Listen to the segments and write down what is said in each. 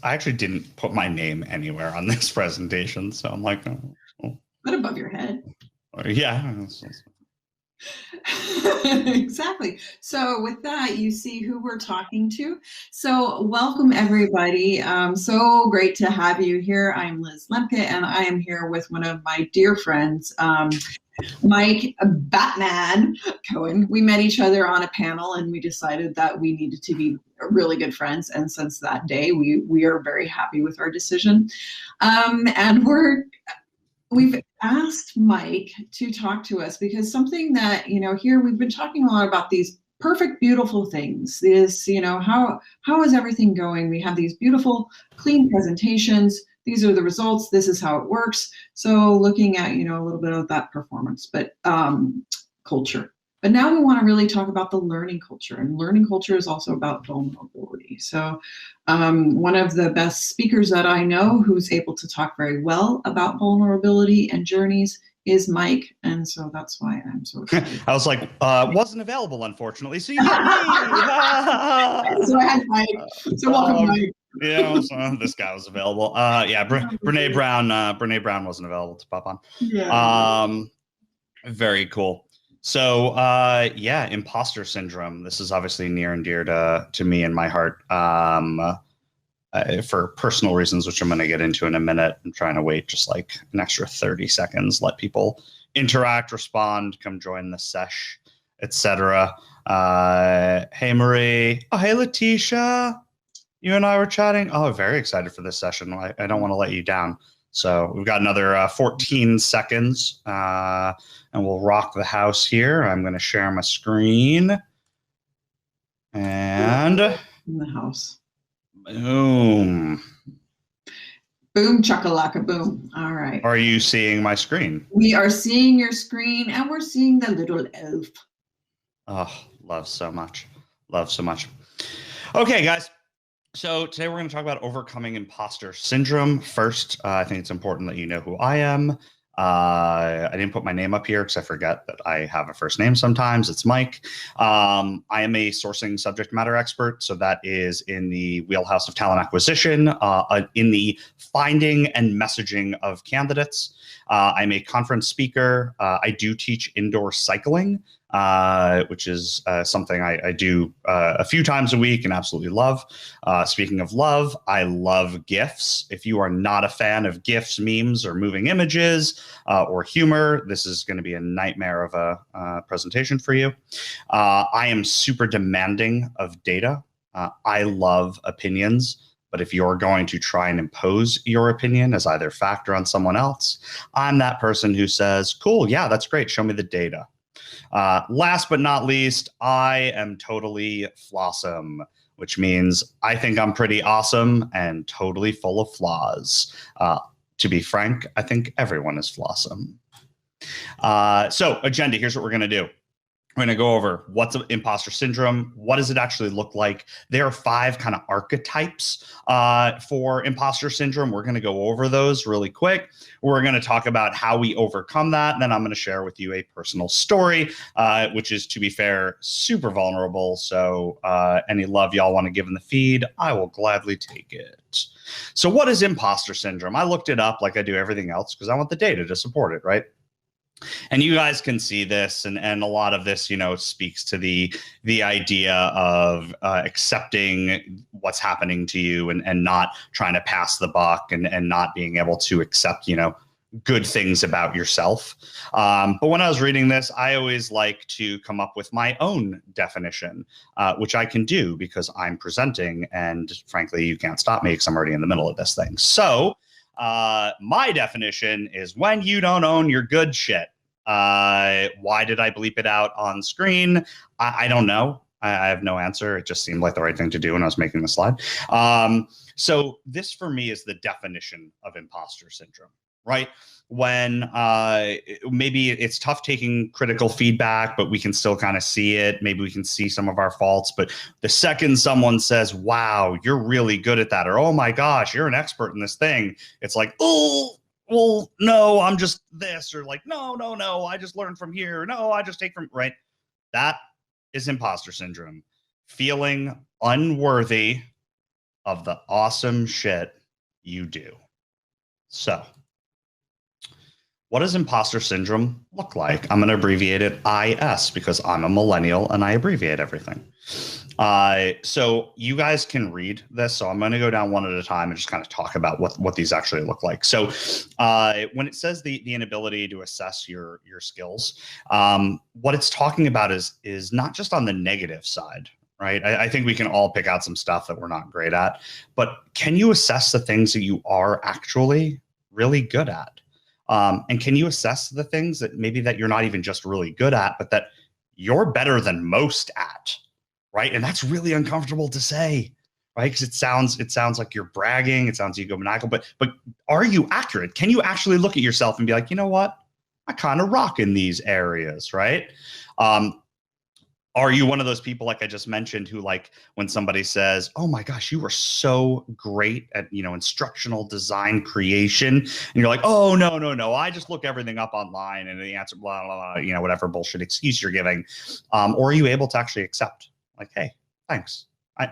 I actually didn't put my name anywhere on this presentation, so I'm like, oh, But above your head. Yeah. Exactly. So with that, you see who we're talking to. So welcome everybody. So great to have you here. I'm Liz Lemke, and I am here with one of my dear friends, Mike Batman Cohen. We met each other on a panel, and we decided that we needed to be really good friends. And since that day, we are very happy with our decision. And we've asked Mike to talk to us because something that, here we've been talking a lot about these perfect, beautiful things. This, how is everything going? We have these beautiful, clean presentations. These are the results. This is how it works. So looking at, a little bit of that performance, but culture. But now we want to really talk about the learning culture, and learning culture is also about vulnerability. So one of the best speakers that I know who's able to talk very well about vulnerability and journeys is Mike. And so that's why I'm so excited. I was like, wasn't available, unfortunately. So you get me. So I had Mike. So welcome, Mike. Yeah, so this guy was available. Yeah, Brene Brown wasn't available to pop on. Yeah. Very cool. So yeah, imposter syndrome. This is obviously near and dear to me and my heart. For personal reasons, which I'm going to get into in a minute. I'm trying to wait just like an extra 30 seconds, let people interact, respond, come join the sesh, etc. Hey, Marie. Oh, hey, Letitia. You and I were chatting. Oh, very excited for this session. I don't want to let you down. So we've got another 14 seconds, and we'll rock the house here. I'm going to share my screen. And in the house. Boom. Boom, chakalaka, boom. All right. Are you seeing my screen? We are seeing your screen, and we're seeing the little elf. Oh, love so much. Love so much. Okay, guys. So today we're going to talk about overcoming imposter syndrome. First, I think it's important that you know who I am. I didn't put my name up here because I forget that I have a first name sometimes. It's Mike. I am a sourcing subject matter expert. So that is in the wheelhouse of talent acquisition, in the finding and messaging of candidates. I'm a conference speaker. I do teach indoor cycling, which is something I do a few times a week and absolutely love. Speaking of love, I love GIFs. If you are not a fan of GIFs, memes, or moving images or humor, this is going to be a nightmare of a presentation for you. I am super demanding of data. I love opinions. But if you're going to try and impose your opinion as either fact or on someone else, I'm that person who says, cool, yeah, that's great. Show me the data. Last but not least, I am totally flawsome, which means I think I'm pretty awesome and totally full of flaws. To be frank, I think everyone is flawsome. So agenda, here's what we're going to do. We're going to go over what's imposter syndrome. What does it actually look like? There are 5 kind of archetypes for imposter syndrome. We're going to go over those really quick. We're going to talk about how we overcome that. And then I'm going to share with you a personal story, which is, to be fair, super vulnerable. So any love y'all want to give in the feed, I will gladly take it. So what is imposter syndrome? I looked it up like I do everything else because I want the data to support it, right? And you guys can see this, and a lot of this, speaks to the idea of accepting what's happening to you and not trying to pass the buck and not being able to accept, good things about yourself. But when I was reading this, I always like to come up with my own definition, which I can do because I'm presenting, and frankly, you can't stop me because I'm already in the middle of this thing. So my definition is when you don't own your good shit. Why did I bleep it out on screen? I don't know. I have no answer. It just seemed like the right thing to do when I was making the slide. So this for me is the definition of imposter syndrome, right? When maybe it's tough taking critical feedback, but we can still kind of see it. Maybe we can see some of our faults. But the second someone says, wow, you're really good at that, or oh my gosh, you're an expert in this thing, it's like, oh, well, no, I'm just this, or like, no, I just learned from here. No, I just take from, right? That is imposter syndrome. Feeling unworthy of the awesome shit you do. So, what does imposter syndrome look like? I'm going to abbreviate it IS because I'm a millennial and I abbreviate everything. So you guys can read this. So I'm going to go down one at a time and just kind of talk about what these actually look like. So when it says the inability to assess your skills, what it's talking about is not just on the negative side, right? I think we can all pick out some stuff that we're not great at, but can you assess the things that you are actually really good at? And can you assess the things that maybe that you're not even just really good at, but that you're better than most at, right? And that's really uncomfortable to say, right? Because it sounds like you're bragging, it sounds egomaniacal, but are you accurate? Can you actually look at yourself and be like, you know what? I kind of rock in these areas, right? Are you one of those people, like I just mentioned, who, like, when somebody says, oh my gosh, you were so great at, instructional design creation, and you're like, oh, no, I just look everything up online and the answer, blah, blah, blah, whatever bullshit excuse you're giving. Or are you able to actually accept, like, hey, thanks.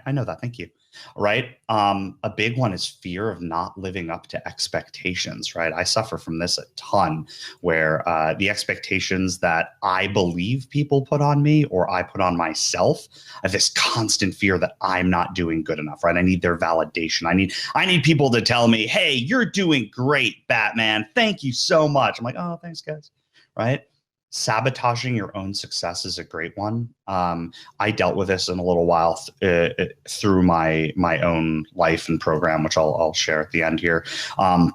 I know that. Thank you. Right. A big one is fear of not living up to expectations. Right. I suffer from this a ton, where the expectations that I believe people put on me or I put on myself, I have this constant fear that I'm not doing good enough. Right. I need their validation. I need people to tell me, hey, you're doing great, Batman. Thank you so much. I'm like, oh, thanks, guys. Right. Sabotaging your own success is a great one. I dealt with this in a little while through my own life and program, which I'll share at the end here. But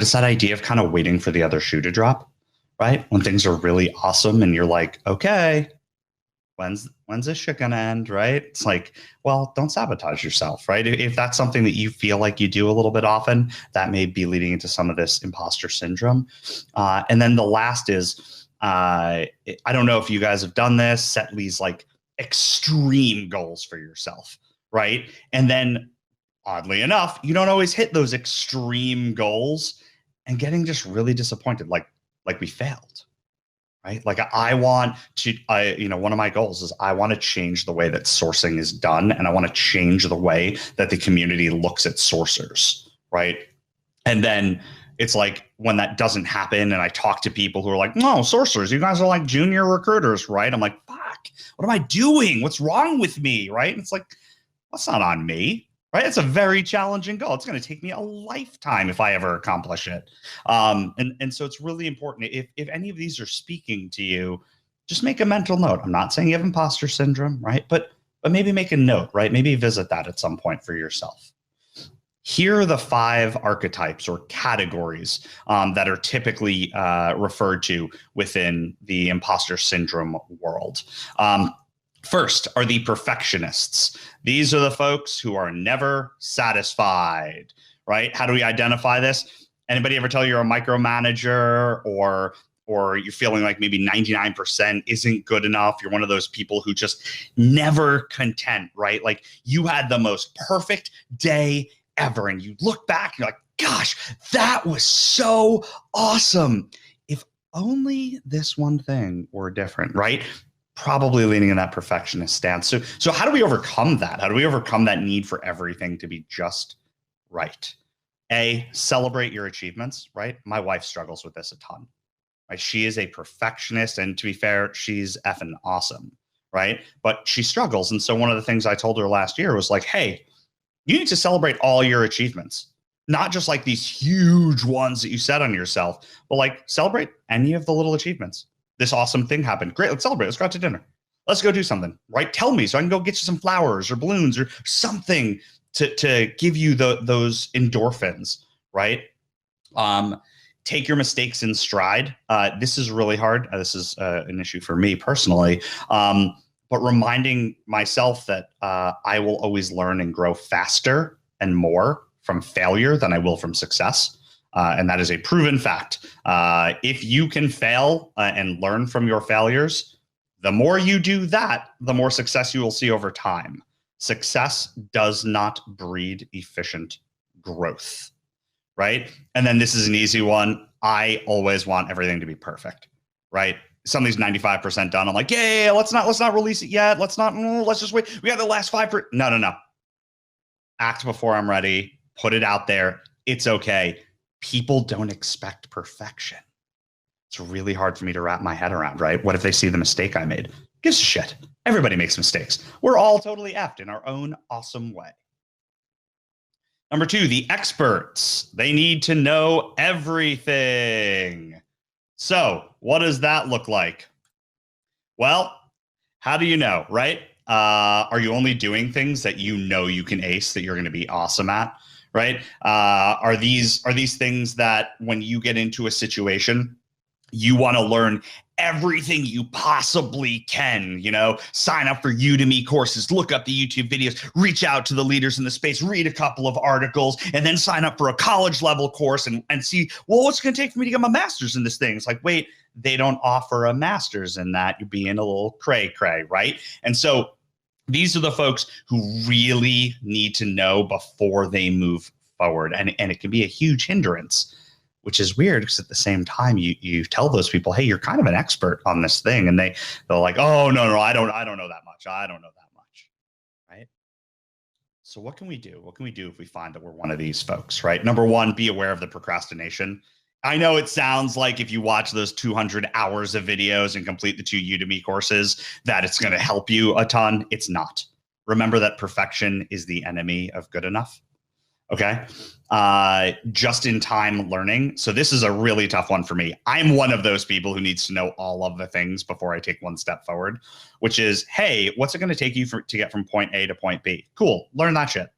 it's that idea of kind of waiting for the other shoe to drop, right? When things are really awesome and you're like, okay, when's this shit gonna end, right? It's like, well, don't sabotage yourself, right? If that's something that you feel like you do a little bit often, that may be leading into some of this imposter syndrome. And then the last is, I don't know if you guys have done this, set these like extreme goals for yourself, right? And then oddly enough, you don't always hit those extreme goals and getting just really disappointed, like we failed, right? Like I want to, one of my goals is I want to change the way that sourcing is done. And I want to change the way that the community looks at sourcers, right? And then it's like when that doesn't happen and I talk to people who are like, no, sourcers, you guys are like junior recruiters, right? I'm like, fuck, what am I doing? What's wrong with me, right? And it's like, that's not on me, right? It's a very challenging goal. It's going to take me a lifetime if I ever accomplish it. And so it's really important. If any of these are speaking to you, just make a mental note. I'm not saying you have imposter syndrome, right? But maybe make a note, right? Maybe visit that at some point for yourself. Here are the 5 archetypes or categories that are typically referred to within the imposter syndrome world. First are the perfectionists. These are the folks who are never satisfied, right? How do we identify this? Anybody ever tell you you're a micromanager or you're feeling like maybe 99% isn't good enough? You're one of those people who just never content, right? Like you had the most perfect day ever, and you look back and you're like, gosh, that was so awesome. If only this one thing were different, right? Probably leaning in that perfectionist stance. So how do we overcome that? How do we overcome that need for everything to be just right? Celebrate your achievements, right? My wife struggles with this a ton, right? She is a perfectionist, and to be fair, she's effing awesome, right? But she struggles. And so one of the things I told her last year was like, hey, you need to celebrate all your achievements, not just like these huge ones that you set on yourself, but like celebrate any of the little achievements. This awesome thing happened. Great. Let's celebrate. Let's go out to dinner. Let's go do something, right? Tell me so I can go get you some flowers or balloons or something to give you those endorphins, right? Take your mistakes in stride. This is really hard. This is an issue for me personally. But reminding myself that I will always learn and grow faster and more from failure than I will from success. And that is a proven fact. If you can fail and learn from your failures, the more you do that, the more success you will see over time. Success does not breed efficient growth, right? And then this is an easy one. I always want everything to be perfect, right? Something's 95% done. I'm like, yeah, let's not release it yet. Let's just wait. We have the last 5%. No. act before I'm ready, put it out there. It's okay. People don't expect perfection. It's really hard for me to wrap my head around, right? What if they see the mistake I made? Gives a shit. Everybody makes mistakes. We're all totally effed in our own awesome way. Number 2, the experts. They need to know everything. So what does that look like? Well, how do you know, right? Are you only doing things that you know you can ace, that you're going to be awesome at, right? Are these things that when you get into a situation, you want to learn everything you possibly can, sign up for Udemy courses, look up the YouTube videos, reach out to the leaders in the space, read a couple of articles, and then sign up for a college level course and see, well, what's it going to take for me to get my master's in this thing? It's like, wait, they don't offer a master's in that. You're being a little cray, right? And so these are the folks who really need to know before they move forward. And it can be a huge hindrance, which is weird because at the same time you tell those people, hey, you're kind of an expert on this thing, and they're like, oh no, I don't know that much. I don't know that much, right? So what can we do? What can we do if we find that we're one of these folks, right? Number 1, be aware of the procrastination. I know it sounds like if you watch those 200 hours of videos and complete the 2 Udemy courses that it's going to help you a ton. It's not. Remember that perfection is the enemy of good enough. Okay. Just in time learning. So this is a really tough one for me. I'm one of those people who needs to know all of the things before I take one step forward, which is, hey, what's it going to take you to get from point A to point B? Cool. Learn that shit.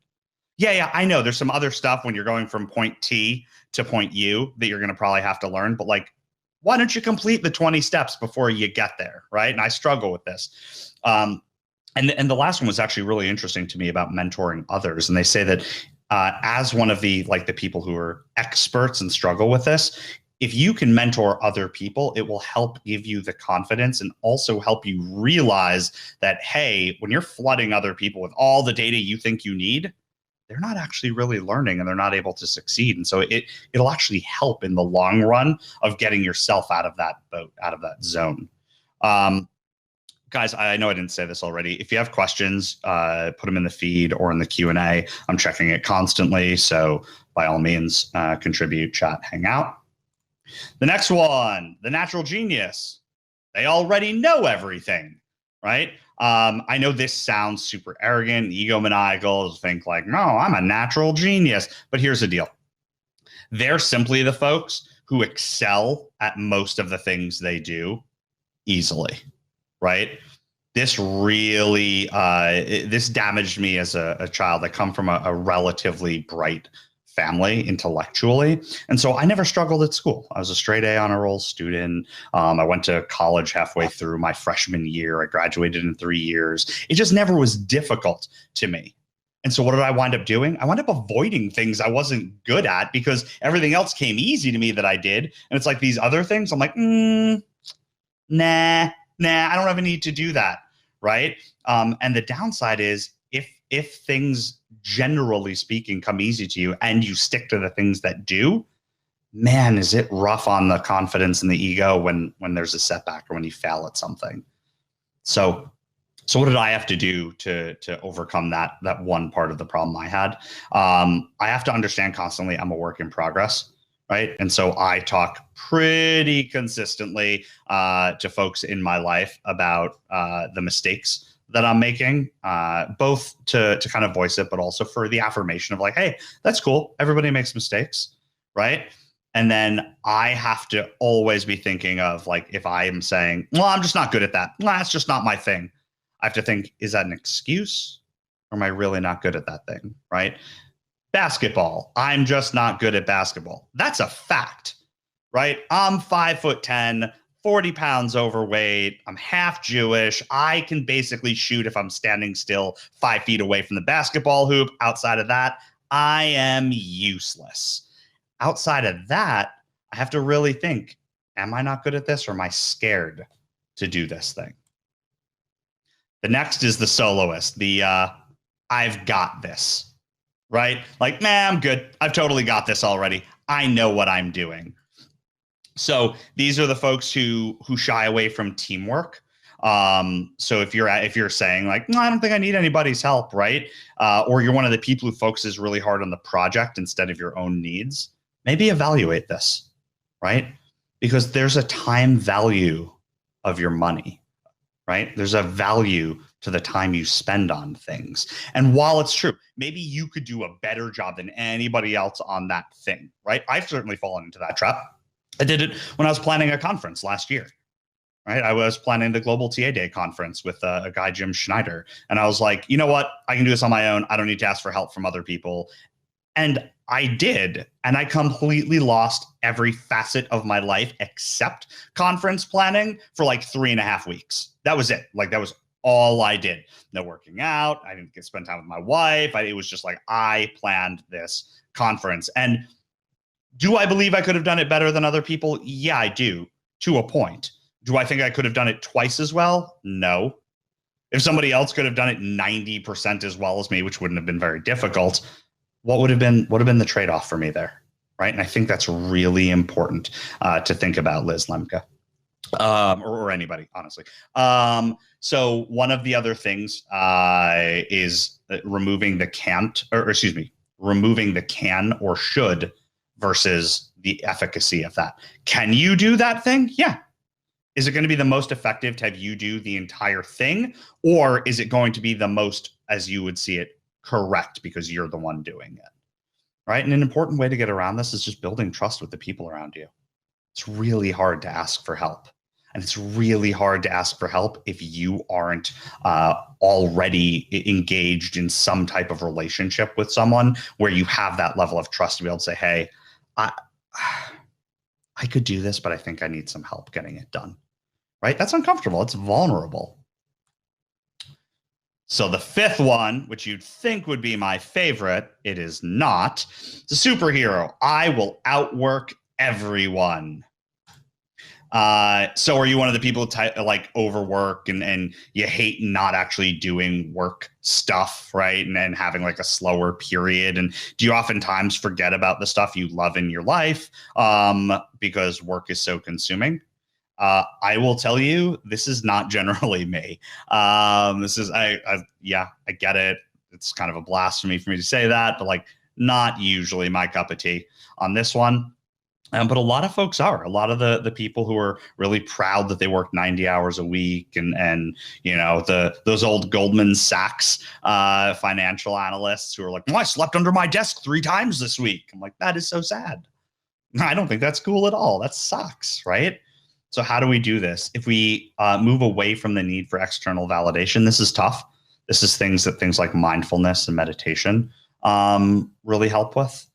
Yeah, I know there's some other stuff when you're going from point T to point U that you're going to probably have to learn, but like, why don't you complete the 20 steps before you get there, right? And I struggle with this. And the last one was actually really interesting to me about mentoring others. And they say that as one of the people who are experts and struggle with this, if you can mentor other people, it will help give you the confidence and also help you realize that, hey, when you're flooding other people with all the data you think you need, they're not actually really learning and they're not able to succeed. And so it'll actually help in the long run of getting yourself out of that boat, out of that zone. Guys, I know I didn't say this already. If you have questions, put them in the feed or in the Q&A. I'm checking it constantly. So by all means, contribute, chat, hang out. The next one, the natural genius. They already know everything, right? I know this sounds super arrogant, egomaniacal, think like, no, I'm a natural genius. But here's the deal. They're simply the folks who excel at most of the things they do easily, right? This really, this damaged me as a child. I come from a relatively bright family intellectually. And so I never struggled at school. I was a straight A honor roll student. I went to college halfway through my freshman year. I graduated in 3 years. It just never was difficult to me. And so what did I wind up doing? I wound up avoiding things I wasn't good at because everything else came easy to me that I did. And it's like these other things, I'm like, nah, I don't have a need to do that, right? And the downside is if things, generally speaking, come easy to you and you stick to the things that do, man, is it rough on the confidence and the ego when there's a setback or when you fail at something. So what did I have to do to overcome that one part of the problem I had? I have to understand constantly I'm a work in progress, right? And so I talk pretty consistently to folks in my life about the mistakes that I'm making, both to kind of voice it, but also for the affirmation of like, hey, that's cool. Everybody makes mistakes, right? And then I have to always be thinking of like, if I am saying, well, I'm just not good at that. Well, that's just not my thing. I have to think, is that an excuse? Or am I really not good at that thing, right? Basketball. I'm just not good at basketball. That's a fact, right? I'm 5'10", 40 pounds overweight. I'm half Jewish. I can basically shoot if I'm standing still 5 feet away from the basketball hoop. Outside of that, I am useless. Outside of that, I have to really think, am I not good at this or am I scared to do this thing? The next is the soloist, the I've got this, right? Like, I'm good. I've totally got this already. I know what I'm doing. So these are the folks who shy away from teamwork. So if you're saying like, no, I don't think I need anybody's help, right? Or you're one of the people who focuses really hard on the project instead of your own needs, maybe evaluate this, right? Because there's a time value of your money, right? There's a value to the time you spend on things. And while it's true, maybe you could do a better job than anybody else on that thing, right? I've certainly fallen into that trap. I did it when I was planning a conference last year, right? I was planning the Global TA Day conference with a guy, Jim Schneider. And I was like, you know what? I can do this on my own. I don't need to ask for help from other people. And I did. And I completely lost every facet of my life except conference planning for like 3.5 weeks. That was it. Like that was all I did. No working out. I didn't get to spend time with my wife. It was just like, I planned this conference. And do I believe I could have done it better than other people? Yeah, I do, to a point. Do I think I could have done it twice as well? No. If somebody else could have done it 90% as well as me, which wouldn't have been very difficult, what would have been the trade-off for me there, right? And I think that's really important to think about, Liz Lemke, or anybody, honestly. So one of the other things is removing the can or should versus the efficacy of that. Can you do that thing? Yeah. Is it going to be the most effective to have you do the entire thing? Or is it going to be the most, as you would see it, correct because you're the one doing it, right? And an important way to get around this is just building trust with the people around you. It's really hard to ask for help. And it's really hard to ask for help if you aren't already engaged in some type of relationship with someone where you have that level of trust to be able to say, hey, I could do this, but I think I need some help getting it done, right? That's uncomfortable. It's vulnerable. So the fifth one, which you'd think would be my favorite, it is not. It's a superhero. I will outwork everyone. So are you one of the people like overwork and you hate not actually doing work stuff, right? And having like a slower period. And do you oftentimes forget about the stuff you love in your life because work is so consuming? I will tell you, this is not generally me. This is, I get it. It's kind of a blasphemy for me to say that, but like not usually my cup of tea on this one. But a lot of folks are. A lot of the people who are really proud that they work 90 hours a week, and you know those old Goldman Sachs financial analysts who are like, well, I slept under my desk 3 times this week. I'm like, that is so sad. I don't think that's cool at all. That sucks, right? So how do we do this? If we move away from the need for external validation, this is tough. This is things like mindfulness and meditation really help with.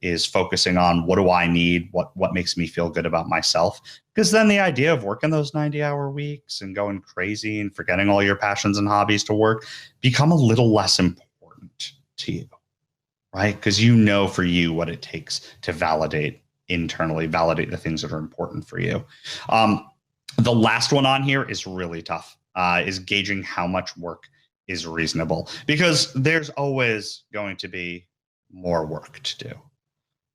Is focusing on what do I need, what makes me feel good about myself. Because then the idea of working those 90-hour weeks and going crazy and forgetting all your passions and hobbies to work become a little less important to you, right? Because you know for you what it takes to validate internally, validate the things that are important for you. The last one on here is really tough, is gauging how much work is reasonable, because there's always going to be more work to do,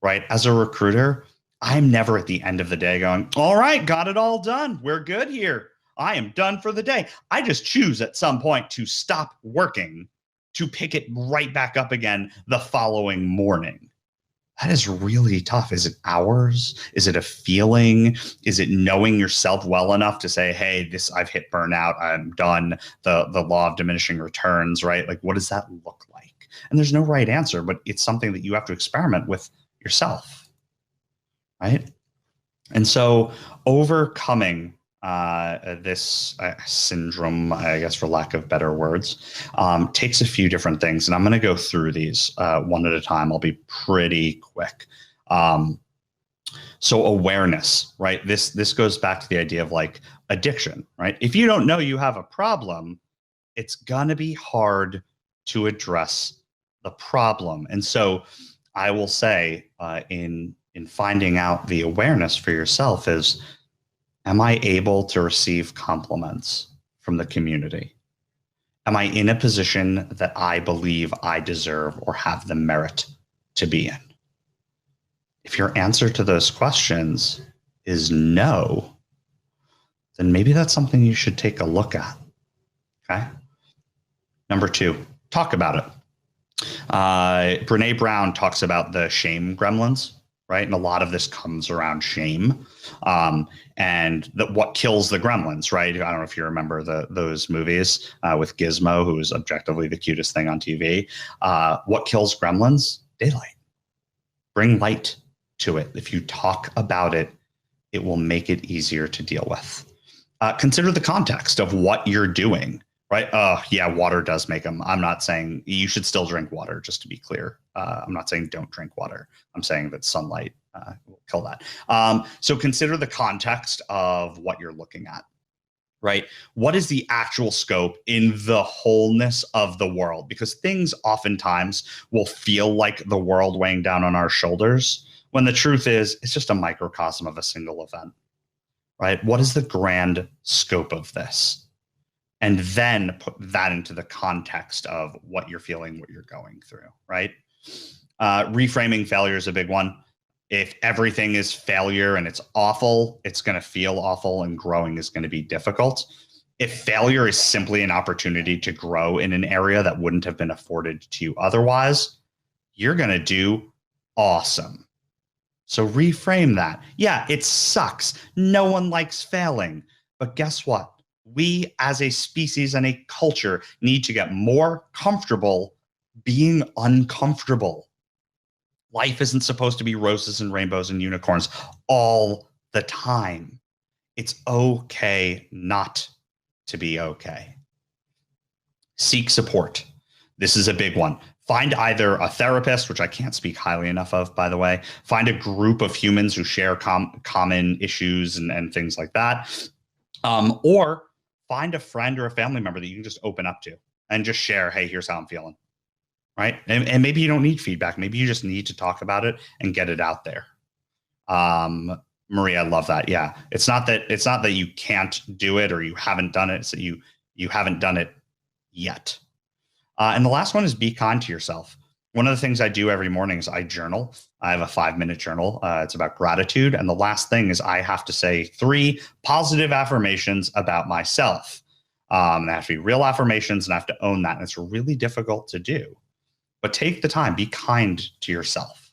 right? As a recruiter, I'm never at the end of the day going, all right, got it all done. We're good here. I am done for the day. I just choose at some point to stop working to pick it right back up again the following morning. That is really tough. Is it hours? Is it a feeling? Is it knowing yourself well enough to say, hey, I've hit burnout. I'm done. The law of diminishing returns, right? Like, what does that look like? And there's no right answer, but it's something that you have to experiment with yourself, right? And so overcoming this syndrome, I guess, for lack of better words, takes a few different things. And I'm going to go through these one at a time. I'll be pretty quick. So awareness, right? This goes back to the idea of like addiction, right? If you don't know you have a problem, it's going to be hard to address the problem. And so I will say in finding out the awareness for yourself is, am I able to receive compliments from the community? Am I in a position that I believe I deserve or have the merit to be in? If your answer to those questions is no, then maybe that's something you should take a look at. Okay. Number 2, talk about it. Brene Brown talks about the shame gremlins, right? And a lot of this comes around shame, and what kills the gremlins, right? I don't know if you remember those movies with Gizmo, who is objectively the cutest thing on TV. What kills gremlins? Daylight. Bring light to it. If you talk about it, it will make it easier to deal with. Consider the context of what you're doing. Right. Yeah, water does make them. I'm not saying you should still drink water, just to be clear. I'm not saying don't drink water. I'm saying that sunlight will kill that. So consider the context of what you're looking at. Right. What is the actual scope in the wholeness of the world? Because things oftentimes will feel like the world weighing down on our shoulders, when the truth is it's just a microcosm of a single event. Right. What is the grand scope of this? And then put that into the context of what you're feeling, what you're going through, right? Reframing failure is a big one. If everything is failure and it's awful, it's going to feel awful, and growing is going to be difficult. If failure is simply an opportunity to grow in an area that wouldn't have been afforded to you otherwise, you're going to do awesome. So reframe that. Yeah, it sucks. No one likes failing. But guess what? We as a species and a culture need to get more comfortable being uncomfortable. Life isn't supposed to be roses and rainbows and unicorns all the time. It's okay not to be okay. Seek support. This is a big one. Find either a therapist, which I can't speak highly enough of, by the way. Find a group of humans who share common issues and things like that. Or find a friend or a family member that you can just open up to and just share, hey, here's how I'm feeling, right? And maybe you don't need feedback. Maybe you just need to talk about it and get it out there. Maria, I love that. Yeah. It's not that you can't do it or you haven't done it. It's that you haven't done it yet. And the last one is be kind to yourself. One of the things I do every morning is I journal. I have a 5-minute journal. It's about gratitude. And the last thing is I have to say 3 positive affirmations about myself. And they have to be real affirmations, and I have to own that. And it's really difficult to do. But take the time. Be kind to yourself.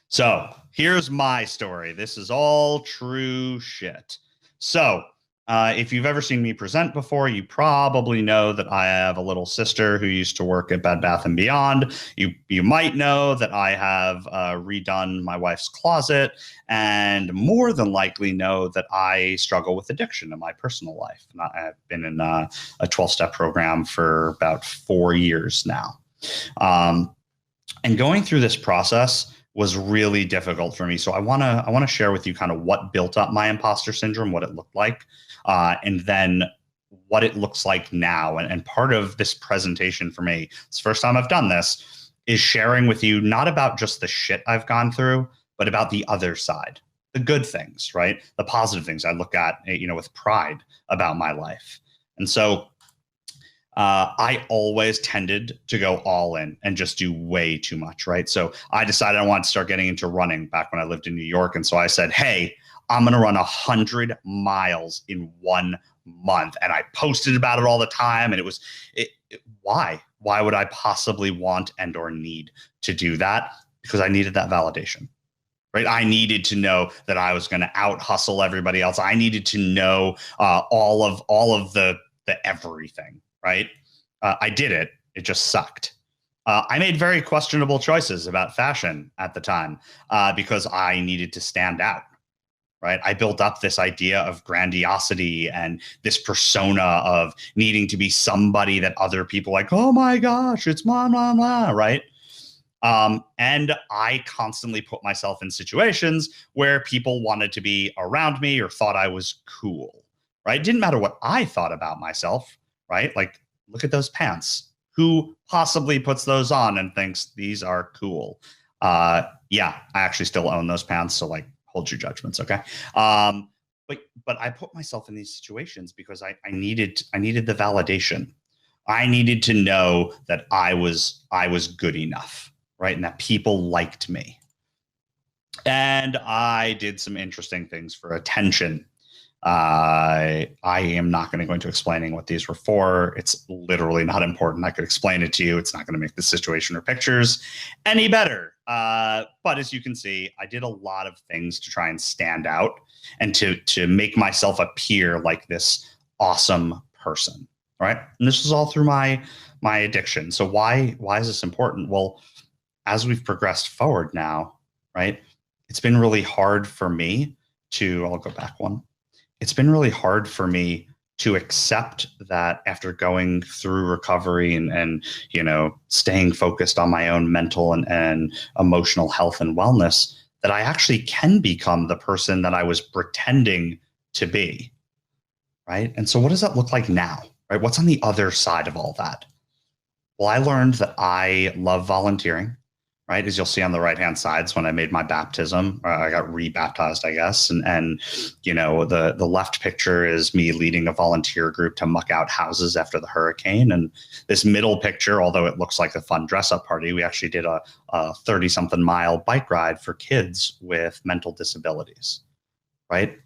So here's my story. This is all true shit. So if you've ever seen me present before, you probably know that I have a little sister who used to work at Bed Bath & Beyond. You might know that I have redone my wife's closet, and more than likely know that I struggle with addiction in my personal life. And I've been in a 12-step program for about 4 years now. And going through this process was really difficult for me. So I want to share with you kind of what built up my imposter syndrome, what it looked like, and then what it looks like now. And part of this presentation for me, it's the first time I've done this, is sharing with you not about just the shit I've gone through, but about the other side, the good things, right? The positive things I look at, with pride about my life. And so I always tended to go all in and just do way too much, right? So I decided I wanted to start getting into running back when I lived in New York. And so I said, hey, I'm going to run 100 miles in 1 month. And I posted about it all the time. And why? Why would I possibly want and or need to do that? Because I needed that validation, right? I needed to know that I was going to out hustle everybody else. I needed to know all of the everything. Right? I did it. It just sucked. I made very questionable choices about fashion at the time because I needed to stand out. Right? I built up this idea of grandiosity and this persona of needing to be somebody that other people like, oh my gosh, it's blah, blah, blah, right? And I constantly put myself in situations where people wanted to be around me or thought I was cool. Right? It didn't matter what I thought about myself. Right? Like, look at those pants. Who possibly puts those on and thinks these are cool? Yeah, I actually still own those pants. So like, hold your judgments. Okay. But I put myself in these situations because I needed the validation. I needed to know that I was good enough. Right. And that people liked me. And I did some interesting things for attention. I am not going to go into explaining what these were for. It's literally not important. I could explain it to you. It's not going to make the situation or pictures any better. But as you can see, I did a lot of things to try and stand out and to make myself appear like this awesome person, right? And this is all through my addiction. So why is this important? Well, as we've progressed forward now, right? It's been really hard for me I'll go back one. It's been really hard for me to accept that after going through recovery and staying focused on my own mental and emotional health and wellness, that I actually can become the person that I was pretending to be, right? And so what does that look like now, right? What's on the other side of all that? Well, I learned that I love volunteering, right? As you'll see on the right-hand side, it's when I made my baptism. I got rebaptized, I guess. And the left picture is me leading a volunteer group to muck out houses after the hurricane. And this middle picture, although it looks like a fun dress-up party, we actually did a 30-something mile bike ride for kids with mental disabilities, right?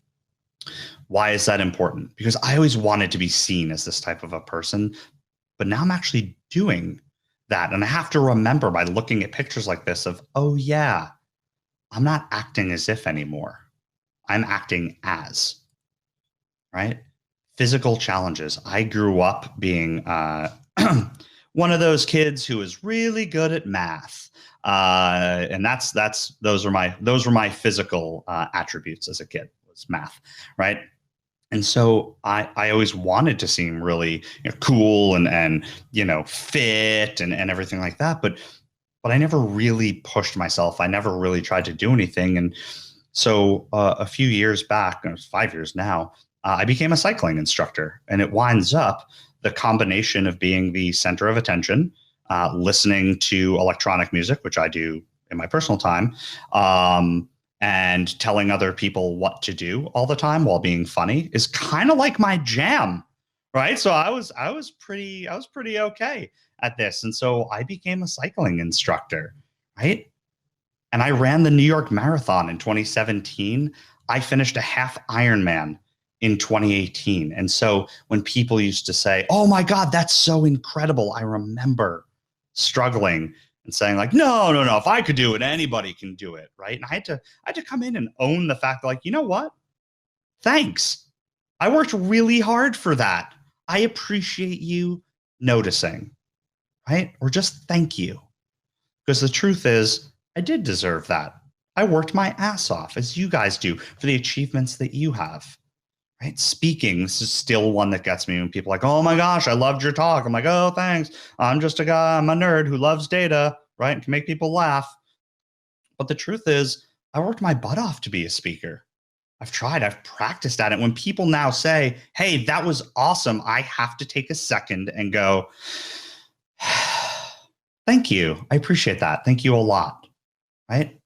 Why is that important? Because I always wanted to be seen as this type of a person, but now I'm actually doing that. And I have to remember by looking at pictures like this of, oh yeah, I'm not acting as if anymore. I'm acting as, right? Physical challenges. I grew up being one of those kids who was really good at math. And those were my physical attributes as a kid, was math, right? And so I always wanted to seem really cool and fit and everything like that. But I never really pushed myself. I never really tried to do anything. And so a few years back, 5 years now, I became a cycling instructor. And it winds up the combination of being the center of attention, listening to electronic music, which I do in my personal time, and telling other people what to do all the time while being funny is kind of like my jam, right? So I was pretty okay at this. And so I became a cycling instructor, right? And I ran the New York Marathon in 2017. I finished a half Ironman in 2018. And so when people used to say, "Oh my God, that's so incredible," I remember struggling and saying like, no, if I could do it, anybody can do it, right? And I had to come in and own the fact that, like, you know what? Thanks. I worked really hard for that. I appreciate you noticing, right? Or just thank you. Because the truth is, I did deserve that. I worked my ass off, as you guys do, for the achievements that you have. Right? Speaking, this is still one that gets me when people are like, "Oh my gosh, I loved your talk." I'm like, "Oh, thanks. I'm just a guy, I'm a nerd who loves data, right? And can make people laugh." But the truth is, I worked my butt off to be a speaker. I've practiced at it. When people now say, "Hey, that was awesome," I have to take a second and go, "Thank you. I appreciate that. Thank you a lot." Right?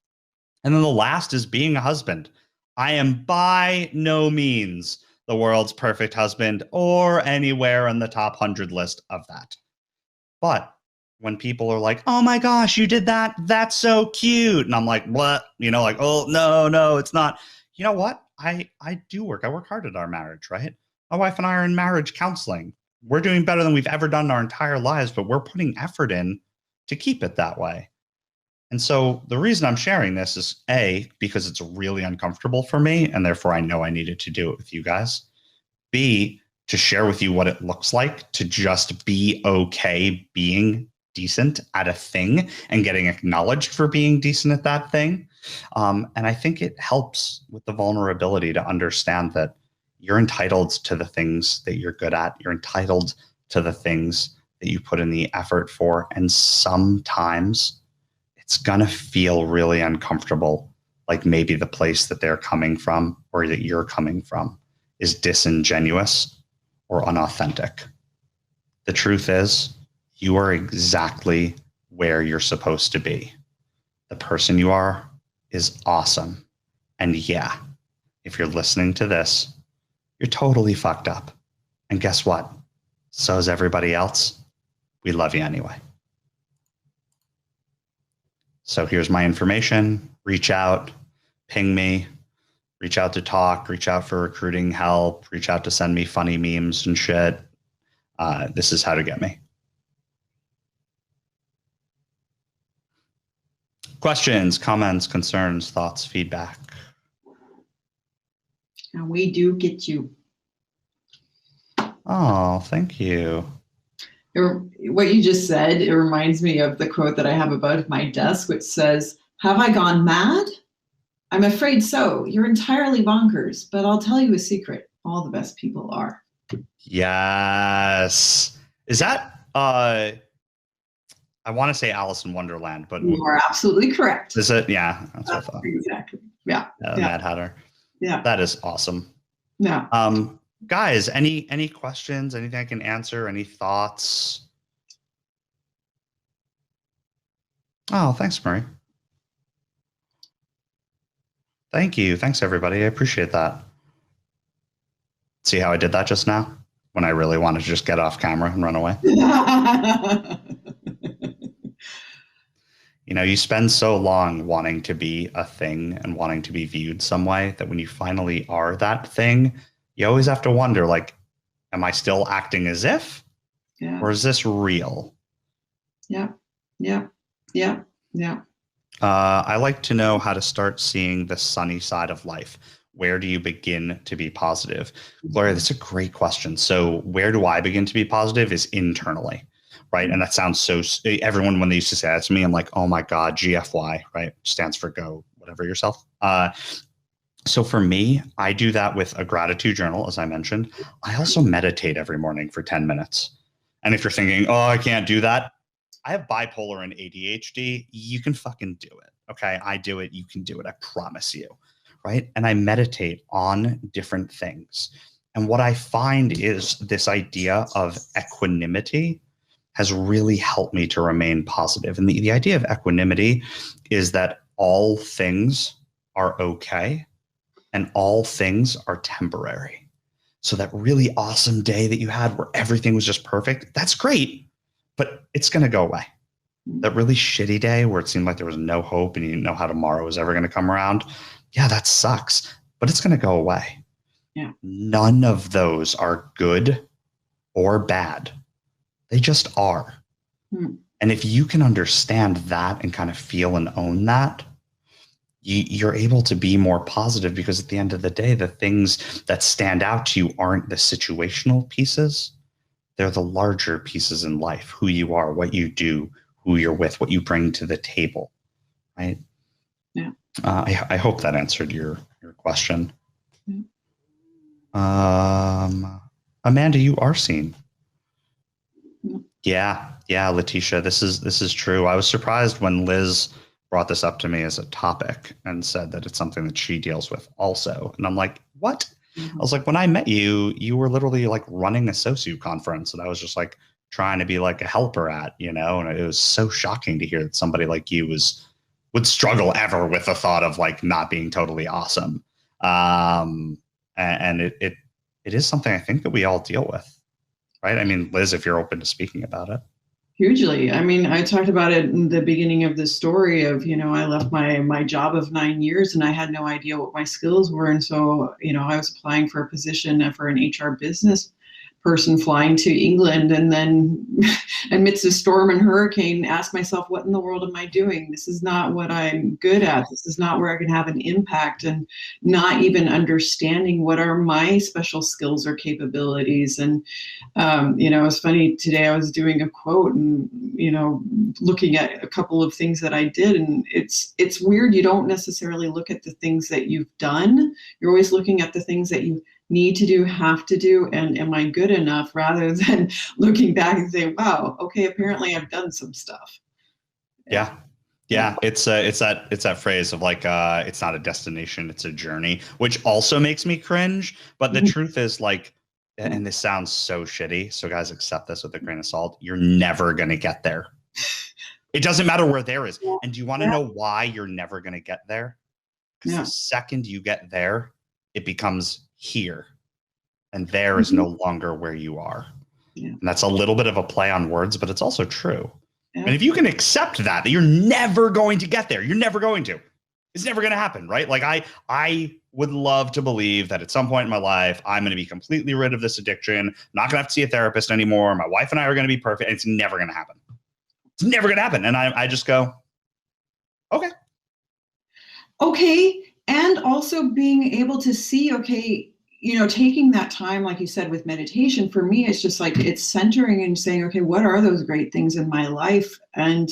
And then the last is being a husband. I am by no means the world's perfect husband or anywhere on the top 100 list of that. But when people are like, "Oh my gosh, you did that. That's so cute." And I'm like, "What?" Like, "Oh, no, it's not." You know what? I do work. I work hard at our marriage, right? My wife and I are in marriage counseling. We're doing better than we've ever done in our entire lives, but we're putting effort in to keep it that way. And so the reason I'm sharing this is A, because it's really uncomfortable for me, and therefore I know I needed to do it with you guys. B, to share with you what it looks like to just be okay being decent at a thing and getting acknowledged for being decent at that thing. And I think it helps with the vulnerability to understand that you're entitled to the things that you're good at. You're entitled to the things that you put in the effort for. And sometimes it's going to feel really uncomfortable, like maybe the place that they're coming from or that you're coming from is disingenuous or unauthentic. The truth is, you are exactly where you're supposed to be. The person you are is awesome. And yeah, if you're listening to this, you're totally fucked up. And guess what? So is everybody else. We love you anyway. So here's my information. Reach out, ping me. reach out to talk, reach out for recruiting help, reach out to send me funny memes and shit. This is how to get me. Questions, comments, concerns, thoughts, feedback. And we do get you. Oh, thank you. What you just said, it reminds me of the quote that I have above my desk, which says, "Have I gone mad? I'm afraid so. You're entirely bonkers, but I'll tell you a secret. All the best people are." Yes. Is that, I want to say Alice in Wonderland, but you are absolutely correct. Is it? Yeah, that's what I thought. Exactly. Yeah. Mad Hatter. Yeah. That is awesome. Yeah. Guys, any questions? Anything I can answer? Any thoughts? Oh, thanks, Marie. Thank you. Thanks, everybody. I appreciate that. See how I did that just now? When I really wanted to just get off camera and run away. You know, you spend so long wanting to be a thing and wanting to be viewed some way that when you finally are that thing, you always have to wonder, like, am I still acting as if? Yeah. Or is this real? Yeah. Yeah. Yeah. Yeah. I like to know how to start seeing the sunny side of life. Where do you begin to be positive? Gloria, that's a great question. So where do I begin to be positive is internally, right? And that sounds so, everyone, when they used to say that to me, I'm like, oh my God, GFY, right? Stands for go, whatever yourself. So for me, I do that with a gratitude journal, as I mentioned. I also meditate every morning for 10 minutes. And if you're thinking, oh, I can't do that, I have bipolar and ADHD. You can fucking do it. Okay, I do it. You can do it. I promise you. Right. And I meditate on different things. And what I find is this idea of equanimity has really helped me to remain positive. And the idea of equanimity is that all things are okay and all things are temporary. So that really awesome day that you had where everything was just perfect, that's great, but it's going to go away. That really shitty day where it seemed like there was no hope and you didn't know how tomorrow was ever going to come around, yeah, that sucks, but it's going to go away. Yeah. None of those are good or bad. They just are. And if you can understand that and kind of feel and own that, you're able to be more positive, because at the end of the day, the things that stand out to you aren't the situational pieces. They're the larger pieces in life, who you are, what you do, who you're with, what you bring to the table, right? Yeah. I hope that answered your question. Amanda, you are seen. Yeah, Letitia, this is true. I was surprised when Liz brought this up to me as a topic and said that it's something that she deals with also. And I'm like, what? I was like, when I met you, you were literally like running a socio conference, and I was just like trying to be like a helper at, you know, and it was so shocking to hear that somebody like you would struggle ever with the thought of like not being totally awesome. And it is something I think that we all deal with, right? I mean, Liz, if you're open to speaking about it. Hugely. I mean, I talked about it in the beginning of the story of, you know, I left my job of 9 years and I had no idea what my skills were. And so, you know, I was applying for a position for an HR business person, flying to England, and then amidst a storm and hurricane, ask myself, what in the world am I doing? This is not what I'm good at. This is not where I can have an impact, and not even understanding what are my special skills or capabilities. And, you know, it's funny, today I was doing a quote and, you know, looking at a couple of things that I did, and it's weird. You don't necessarily look at the things that you've done. You're always looking at the things that you need to do, have to do, and am I good enough, rather than looking back and say, wow, okay, apparently I've done some stuff. Yeah. It's that phrase of like, it's not a destination, it's a journey, which also makes me cringe. But the truth is, like, and this sounds so shitty, so guys, accept this with a grain of salt, you're never going to get there. It doesn't matter where there is. And do you want to know why you're never going to get there? Because the second you get there, it becomes here, and there is no longer where you are. And that's a little bit of a play on words, but it's also true. And if you can accept that you're never going to get there, you're never going to. It's never going to happen, right? Like I would love to believe that at some point in my life, I'm going to be completely rid of this addiction, not going to have to see a therapist anymore. My wife and I are going to be perfect. And it's never going to happen. It's never going to happen. And I just go, okay. Okay. And also being able to see, okay, taking that time, like you said, with meditation, for me, it's just like, it's centering and saying, okay, what are those great things in my life? And,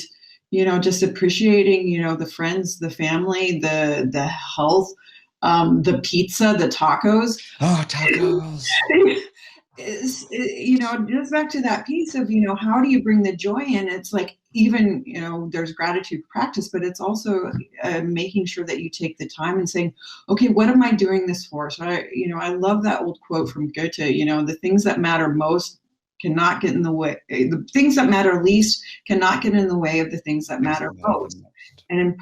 just appreciating, the friends, the family, the health, the pizza, the tacos. Oh, tacos. Just back to that piece of, how do you bring the joy in? It's like, even, there's gratitude practice, but it's also making sure that you take the time and saying, okay, what am I doing this for? So I love that old quote from Goethe, the things that matter most cannot get in the way. The things that matter least cannot get in the way of the things that matter most. And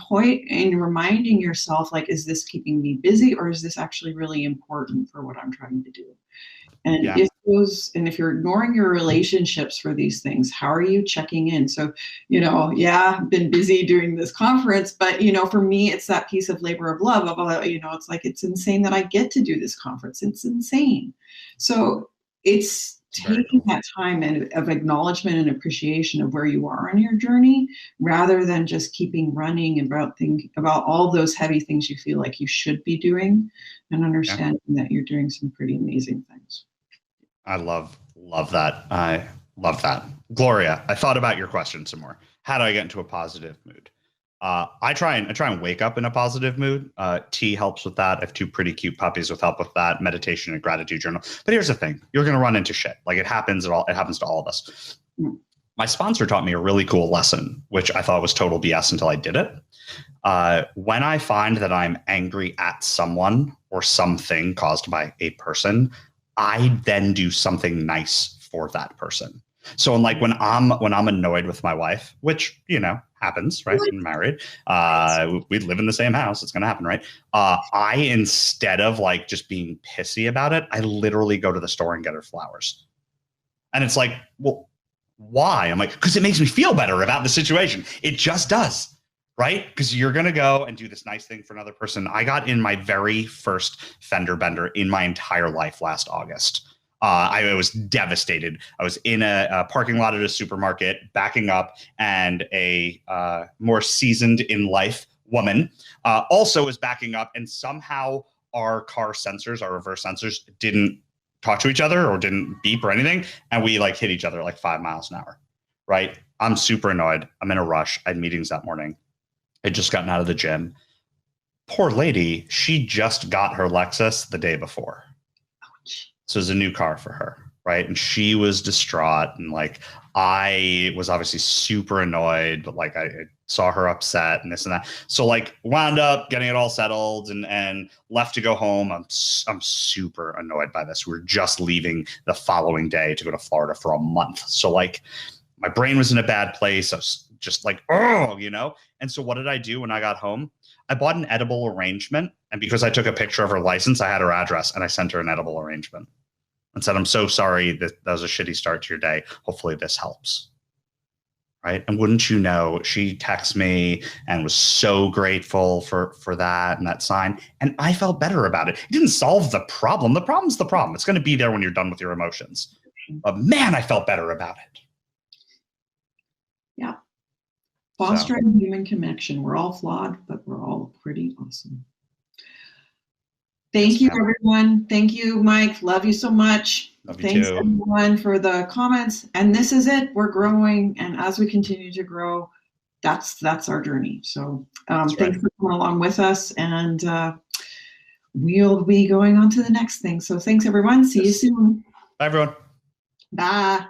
in reminding yourself, like, is this keeping me busy, or is this actually really important for what I'm trying to do? And if you're ignoring your relationships for these things, how are you checking in? So, I've been busy doing this conference, but, for me, it's that piece of labor of love of, it's like, it's insane that I get to do this conference. It's insane. So it's taking that time of acknowledgement and appreciation of where you are on your journey, rather than just keeping running about all those heavy things you feel like you should be doing, and understanding that you're doing some pretty amazing things. I love that. I love that. Gloria, I thought about your question some more. How do I get into a positive mood? I try and wake up in a positive mood. Tea helps with that. I have 2 pretty cute puppies with help with that. Meditation and gratitude journal. But here's the thing: you're going to run into shit. Like, it happens to all of us. My sponsor taught me a really cool lesson, which I thought was total BS until I did it. When I find that I'm angry at someone or something caused by a person, I then do something nice for that person. So like when I'm annoyed with my wife, which, happens, right? I'm married. We live in the same house. It's going to happen, right? I, instead of like just being pissy about it, I literally go to the store and get her flowers. And it's like, well, why? I'm like, because it makes me feel better about the situation. It just does. Right? Because you're going to go and do this nice thing for another person. I got in my very first fender bender in my entire life last August. I was devastated. I was in a parking lot at a supermarket, backing up, and a more seasoned in life woman also was backing up, and somehow our car sensors, our reverse sensors, didn't talk to each other or didn't beep or anything, and we like hit each other like 5 miles an hour. Right? I'm super annoyed. I'm in a rush. I had meetings that morning. I'd just gotten out of the gym. Poor lady, she just got her Lexus the day before. Ouch. So it was a new car for her, right? And she was distraught. And like, I was obviously super annoyed, but like I saw her upset and this and that. So like wound up getting it all settled and left to go home. I'm super annoyed by this. We were just leaving the following day to go to Florida for a month. So like my brain was in a bad place. I was just like, And so what did I do when I got home? I bought an edible arrangement. And because I took a picture of her license, I had her address, and I sent her an edible arrangement and said, I'm so sorry that was a shitty start to your day. Hopefully this helps. Right. And wouldn't you know, she texted me and was so grateful for that and that sign. And I felt better about it. It didn't solve the problem. The problem's the problem. It's going to be there when you're done with your emotions. But man, I felt better about it. Yeah. Fostering human connection. We're all flawed, but we're all pretty awesome. Thank you, everyone. Thank you, Mike. Love you so much. Thanks, everyone, for the comments. And this is it. We're growing. And as we continue to grow, that's our journey. So thanks for coming along with us. And we'll be going on to the next thing. So thanks, everyone. See you soon. Bye, everyone. Bye.